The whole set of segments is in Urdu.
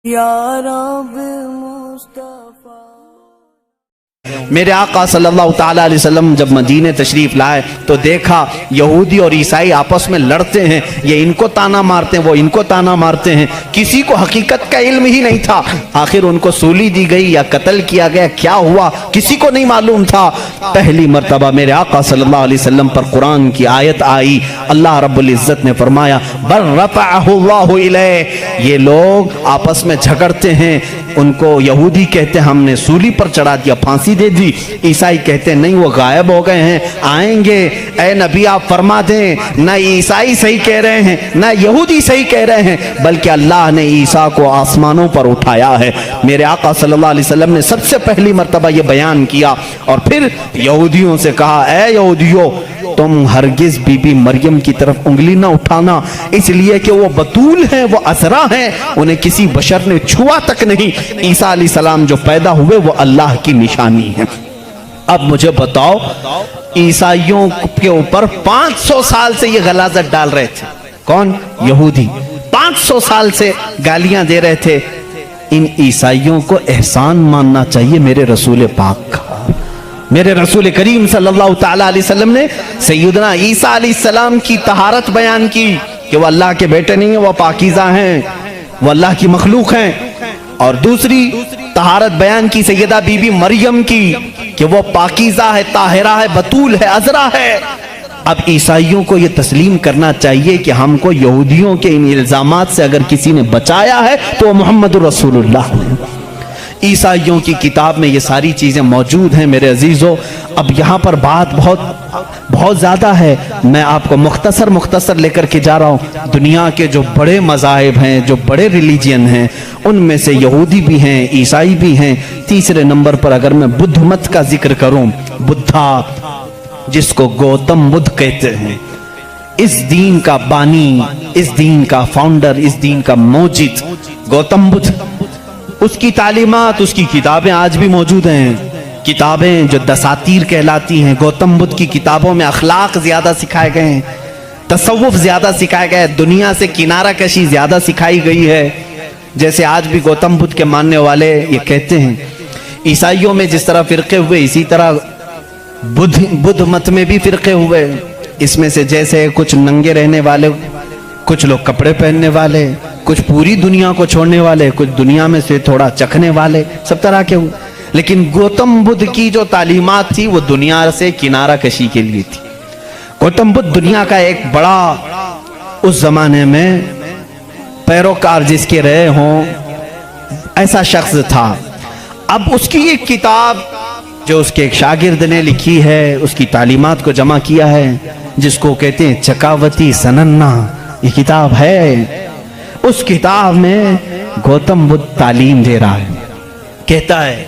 یا رب مصطفیٰ۔ میرے آقا صلی اللہ تعالیٰ علیہ وسلم جب مدینے تشریف لائے تو دیکھا یہودی اور عیسائی آپس میں لڑتے ہیں، یہ ان کو تانا مارتے ہیں، وہ ان کو تانا مارتے ہیں، کسی کو حقیقت کا علم ہی نہیں تھا۔ آخر ان کو سولی دی گئی یا قتل کیا گیا، کیا ہوا کسی کو نہیں معلوم تھا۔ پہلی مرتبہ میرے آقا صلی اللہ علیہ وسلم پر قرآن کی آیت آئی، اللہ رب العزت نے فرمایا بل رفعہ اللہ الیہ، یہ لوگ آپس میں جھگڑتے ہیں، ان کو یہودی کہتے ہیں ہم نے سولی پر چڑھا دیا، پھانسی دے دی، عیسائی کہتے ہیں نہیں وہ غائب ہو گئے ہیں، آئیں گے، اے نبی آپ فرما دیں نہ عیسائی صحیح کہہ رہے ہیں نہ یہودی صحیح کہہ رہے ہیں، بلکہ اللہ نے عیسیٰ کو آسمانوں پر اٹھایا ہے۔ میرے آقا صلی اللہ علیہ وسلم نے سب سے پہلی مرتبہ یہ بیان کیا اور پھر یہودیوں سے کہا اے یہودیوں تم ہرگز بی بی مریم کی طرف انگلی نہ اٹھانا، اس لیے کہ وہ بتول ہیں، وہ عذرا ہیں، انہیں کسی بشر نے چھوا تک نہیں، عیسیٰ علیہ السلام جو پیدا ہوئے وہ اللہ کی نشانی ہے۔ اب مجھے بتاؤ عیسائیوں کے اوپر 500 سال سے یہ غلاظت ڈال رہے تھے، کون؟ یہودی 500 سال سے گالیاں دے رہے تھے، ان عیسائیوں کو احسان ماننا چاہیے میرے رسول پاک کا۔ میرے رسول کریم صلی اللہ تعالیٰ علیہ وسلم نے سیدنا عیسیٰ علیہ السلام کی طہارت بیان کی کہ وہ اللہ کے بیٹے نہیں ہیں، وہ پاکیزہ ہیں، وہ اللہ کی مخلوق ہیں، اور دوسری طہارت بیان کی سیدہ بی بی مریم کی کہ وہ پاکیزہ ہے، طاہرہ ہے، بتول ہے، عذرا ہے۔ اب عیسائیوں کو یہ تسلیم کرنا چاہیے کہ ہم کو یہودیوں کے ان الزامات سے اگر کسی نے بچایا ہے تو وہ محمد رسول اللہ ہے۔ عیسائیوں کی کتاب میں یہ ساری چیزیں موجود ہیں میرے عزیزو۔ اب یہاں پر بات بہت زیادہ ہے، میں آپ کو مختصر لے کر کے جا رہا ہوں۔ دنیا کے جو بڑے مذاہب ہیں، جو بڑے ریلیجین ہیں، ان میں سے یہودی بھی ہیں، عیسائی بھی ہیں۔ تیسرے نمبر پر اگر میں بدھ مت کا ذکر کروں، بدھا جس کو گوتم بدھ کہتے ہیں، اس دین کا بانی، اس دین کا فاؤنڈر، اس دین کا موجد گوتم بدھ، اس کی تعلیمات، اس کی کتابیں آج بھی موجود ہیں، کتابیں جو دساتیر کہلاتی ہیں۔ گوتم بدھ کی کتابوں میں اخلاق زیادہ سکھائے گئے ہیں، تصوف زیادہ سکھائے گئے، دنیا سے کنارہ کشی زیادہ سکھائی گئی ہے۔ جیسے آج بھی گوتم بدھ کے ماننے والے یہ کہتے ہیں، عیسائیوں میں جس طرح فرقے ہوئے اسی طرح بدھ مت میں بھی فرقے ہوئے، اس میں سے جیسے کچھ ننگے رہنے والے، کچھ لوگ کپڑے پہننے والے، کچھ پوری دنیا کو چھوڑنے والے، کچھ دنیا میں سے تھوڑا چکھنے والے، سب طرح کے ہوئے۔ لیکن گوتم بدھ کی جو تعلیمات تھی وہ دنیا سے کنارہ کشی کے لیے تھی۔ گوتم بدھ دنیا کا ایک بڑا اس زمانے میں پیروکار جس کے رہے ہوں ایسا شخص تھا۔ اب اس کی ایک کتاب جو اس کے ایک شاگرد نے لکھی ہے، اس کی تعلیمات کو جمع کیا ہے، جس کو کہتے ہیں چکاوتی سننا، یہ کتاب ہے۔ اس کتاب میں گوتم بدھ تعلیم دے رہا ہے، کہتا ہے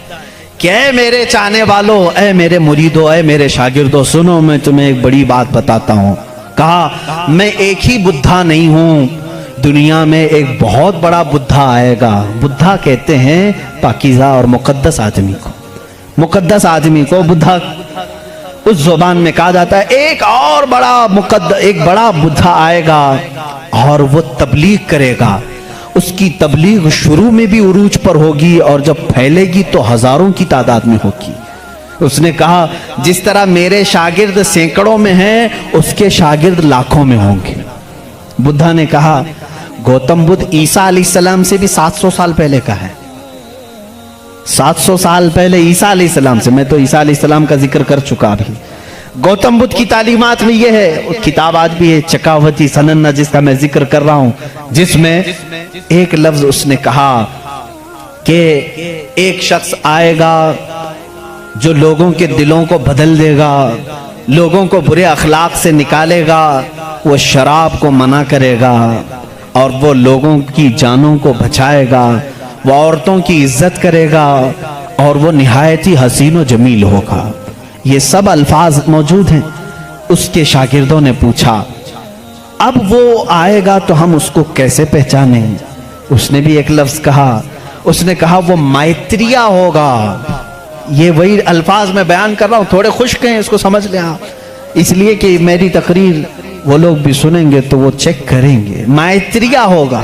کہ اے میرے چاہنے والوں، اے میرے مریدوں، اے میرے شاگردوں، سنو میں تمہیں ایک بڑی بات بتاتا ہوں۔ کہا میں ایک ہی بدھا نہیں ہوں، دنیا میں ایک بہت بڑا بدھا آئے گا۔ بدھا کہتے ہیں پاکیزہ اور مقدس آدمی کو، مقدس آدمی کو بدھا اس زبان میں کہا جاتا ہے۔ ایک اور ایک بڑا بدھا آئے گا اور وہ تبلیغ کرے گا، اس کی تبلیغ شروع میں بھی عروج پر ہوگی اور جب پھیلے گی تو ہزاروں کی تعداد میں ہوگی۔ اس نے کہا جس طرح میرے شاگرد سینکڑوں میں ہیں، اس کے شاگرد لاکھوں میں ہوں گے۔ بدھا نے کہا گوتم بدھ عیسیٰ علیہ السلام سے بھی 700 سال پہلے کا ہے، 700 سال پہلے عیسیٰ علیہ السلام سے، میں تو عیسیٰ علیہ السلام کا ذکر کر چکا بھی۔ گوتم بدھ کی تعلیمات میں یہ ہے، کتاب آج بھی ہے چکاوتی سننا جس کا میں ذکر کر رہا ہوں، جس میں ایک لفظ اس نے کہا کہ ایک شخص آئے گا جو لوگوں کے دلوں کو بدل دے گا، لوگوں کو برے اخلاق سے نکالے گا، وہ شراب کو منع کرے گا اور وہ لوگوں کی جانوں کو بچائے گا، وہ عورتوں کی عزت کرے گا اور وہ نہایت ہی حسین و جمیل ہوگا۔ یہ سب الفاظ موجود ہیں۔ اس کے شاگردوں نے پوچھا اب وہ آئے گا تو ہم اس کو کیسے پہچانیں؟ اس نے بھی ایک لفظ کہا، اس نے کہا وہ مائتریہ ہوگا۔ یہ وہی الفاظ میں بیان کر رہا ہوں، تھوڑے خشک ہیں، اس کو سمجھ لیں آپ، اس لیے کہ میری تقریر وہ لوگ بھی سنیں گے تو وہ چیک کریں گے۔ مائتریہ ہوگا،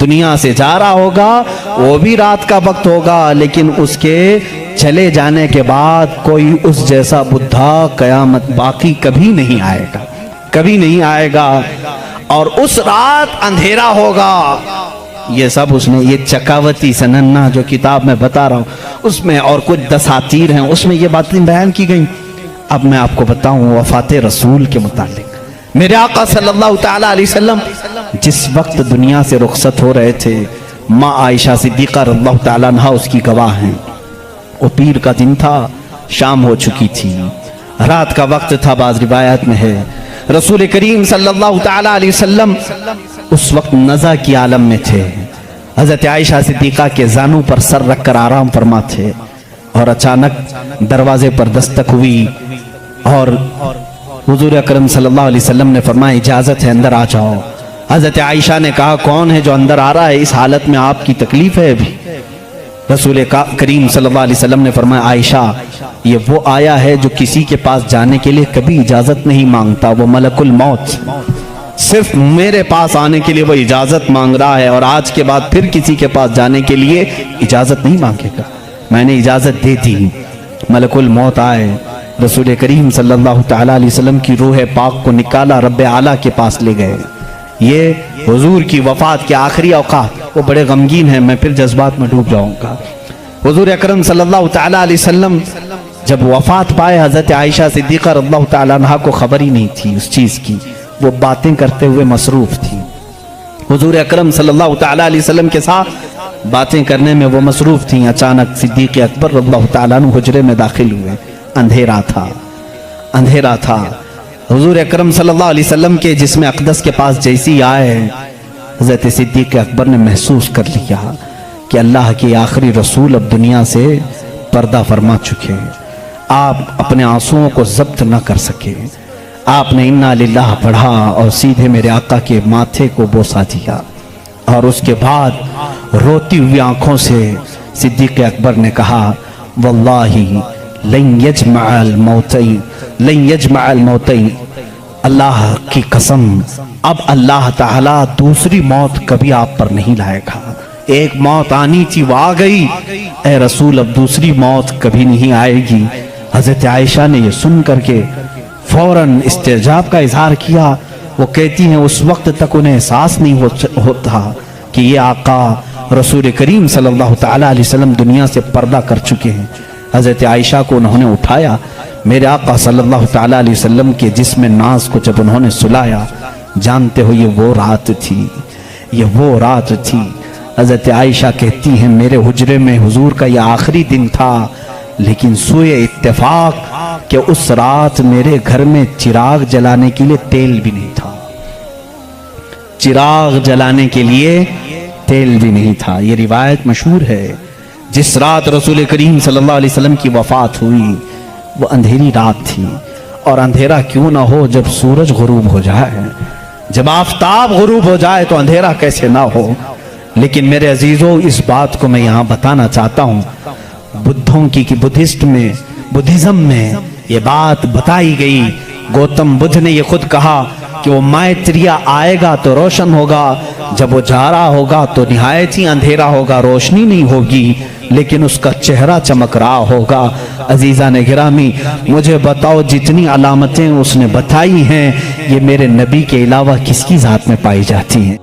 دنیا سے جا رہا ہوگا، وہ بھی رات کا وقت ہوگا، لیکن اس کے چلے جانے کے بعد کوئی اس جیسا بدھا قیامت باقی کبھی نہیں آئے گا، کبھی نہیں آئے گا، اور اس رات اندھیرا ہوگا۔ یہ سب اس نے، یہ چکاوتی سننا جو کتاب میں بتا رہا ہوں اس میں، اور کچھ دساتیر ہیں اس میں یہ باتیں بیان کی گئی۔ اب میں آپ کو بتاؤں وفات رسول کے متعلق۔ میرے آقا صلی اللہ تعالی علیہ وسلم جس وقت دنیا سے رخصت ہو رہے تھے، ماں عائشہ صدیقہ رضی اللہ تعالیٰ عنہا اس کی گواہ ہیں۔ وہ پیر کا دن تھا، شام ہو چکی تھی، رات کا وقت تھا، بعض روایات میں ہے۔ رسول کریم صلی اللہ تعالی علیہ وسلم اس وقت نزع کی عالم میں تھے۔ حضرت عائشہ صدیقہ کے زانوں پر سر رکھ کر آرام فرما تھے، اور اچانک دروازے پر دستک ہوئی، اور حضور اکرم صلی اللہ علیہ وسلم نے فرمایا اجازت ہے اندر آ جاؤ۔ حضرت عائشہ نے کہا کون ہے جو اندر آ رہا ہے، اس حالت میں آپ کی تکلیف ہے ابھی؟ رسول کریم صلی اللہ علیہ وسلم نے فرمایا عائشہ یہ وہ آیا ہے جو کسی کے پاس جانے کے لیے کبھی اجازت نہیں مانگتا، وہ ملک الموت، صرف میرے پاس آنے کے لیے وہ اجازت مانگ رہا ہے، اور آج کے بعد پھر کسی کے پاس جانے کے لیے اجازت نہیں مانگے گا۔ میں نے اجازت دے دی، ملک الموت آئے، رسول کریم صلی اللہ تعالی علیہ وسلم کی روح پاک کو نکالا، رب اعلیٰ کے پاس لے گئے۔ یہ حضور کی وفات کے آخری اوقات، وہ بڑے غمگین ہیں، میں پھر جذبات میں ڈوب جاؤں گا۔ حضور اکرم صلی اللہ تعالی علیہ وسلم جب وفات پائے، حضرت عائشہ صدیقہ رضی اللہ تعالی عنہا کو خبر ہی نہیں تھی اس چیز کی، وہ باتیں کرتے ہوئے مصروف تھی۔ حضور اکرم صلی اللہ تعالی علیہ وسلم کے ساتھ باتیں کرنے میں وہ مصروف تھیں۔ اچانک صدیق اکبر رضی اللہ تعالیٰ عنہ حجرے میں داخل ہوئے، اندھیرا تھا، اندھیرا تھا۔ حضور اکرم صلی اللہ علیہ وسلم کے جسم اقدس کے پاس جیسی آئے، حضرت صدیق اکبر نے محسوس کر لیا کہ اللہ کے آخری رسول اب دنیا سے پردہ فرما چکے۔ آپ اپنے آنسوؤں کو ضبط نہ کر سکے، آپ نے انا للہ پڑھا اور سیدھے میرے آقا کے ماتھے کو بوسہ دیا، اور اس کے بعد روتی ہوئی آنکھوں سے صدیق اکبر نے کہا واللہ لن یجمع الموتین، لن یجمع الموتین، اللہ کی قسم اب اللہ تعالیٰ دوسری موت کبھی آپ پر نہیں لائے گا۔ ایک موت آنی تھی وہ آ گئی، اے رسول اب دوسری موت کبھی نہیں آئے گی۔ حضرت عائشہ نے یہ سن کر کے فوراً استعجاب کا اظہار کیا۔ وہ کہتی ہیں اس وقت تک انہیں احساس نہیں ہوتا کہ یہ آقا رسول کریم صلی اللہ تعالی علیہ وسلم دنیا سے پردہ کر چکے ہیں۔ حضرت عائشہ کو انہوں نے اٹھایا، میرے آقا صلی اللہ تعالی علیہ وسلم کے جسم ناز کو جب انہوں نے سلایا، جانتے ہو یہ وہ رات تھی، یہ وہ رات تھی۔ حضرت عائشہ کہتی ہیں میرے حجرے میں حضور کا یہ آخری دن تھا، لیکن سوئے اتفاق کہ اس رات میرے گھر میں چراغ جلانے کے لیے تیل بھی نہیں تھا، چراغ جلانے کے لیے تیل بھی نہیں تھا۔ یہ روایت مشہور ہے۔ جس رات رسول کریم صلی اللہ علیہ وسلم کی وفات ہوئی وہ اندھیری رات تھی، اور اندھیرا کیوں نہ ہو جب سورج غروب ہو جائے، جب آفتاب غروب ہو جائے تو اندھیرا کیسے نہ ہو۔ لیکن میرے عزیزوں اس بات کو میں یہاں بتانا چاہتا ہوں، بدھوں کی کہ بدھزم میں یہ بات بتائی گئی۔ گوتم بدھ نے یہ خود کہا کہ وہ مائتریا آئے گا تو روشن ہوگا، جب وہ جا رہا ہوگا تو نہایت ہی اندھیرا ہوگا، روشنی نہیں ہوگی، لیکن اس کا چہرہ چمک رہا ہوگا۔ عزیزان گرامی مجھے بتاؤ جتنی علامتیں اس نے بتائی ہیں یہ میرے نبی کے علاوہ کس کی ذات میں پائی جاتی ہیں؟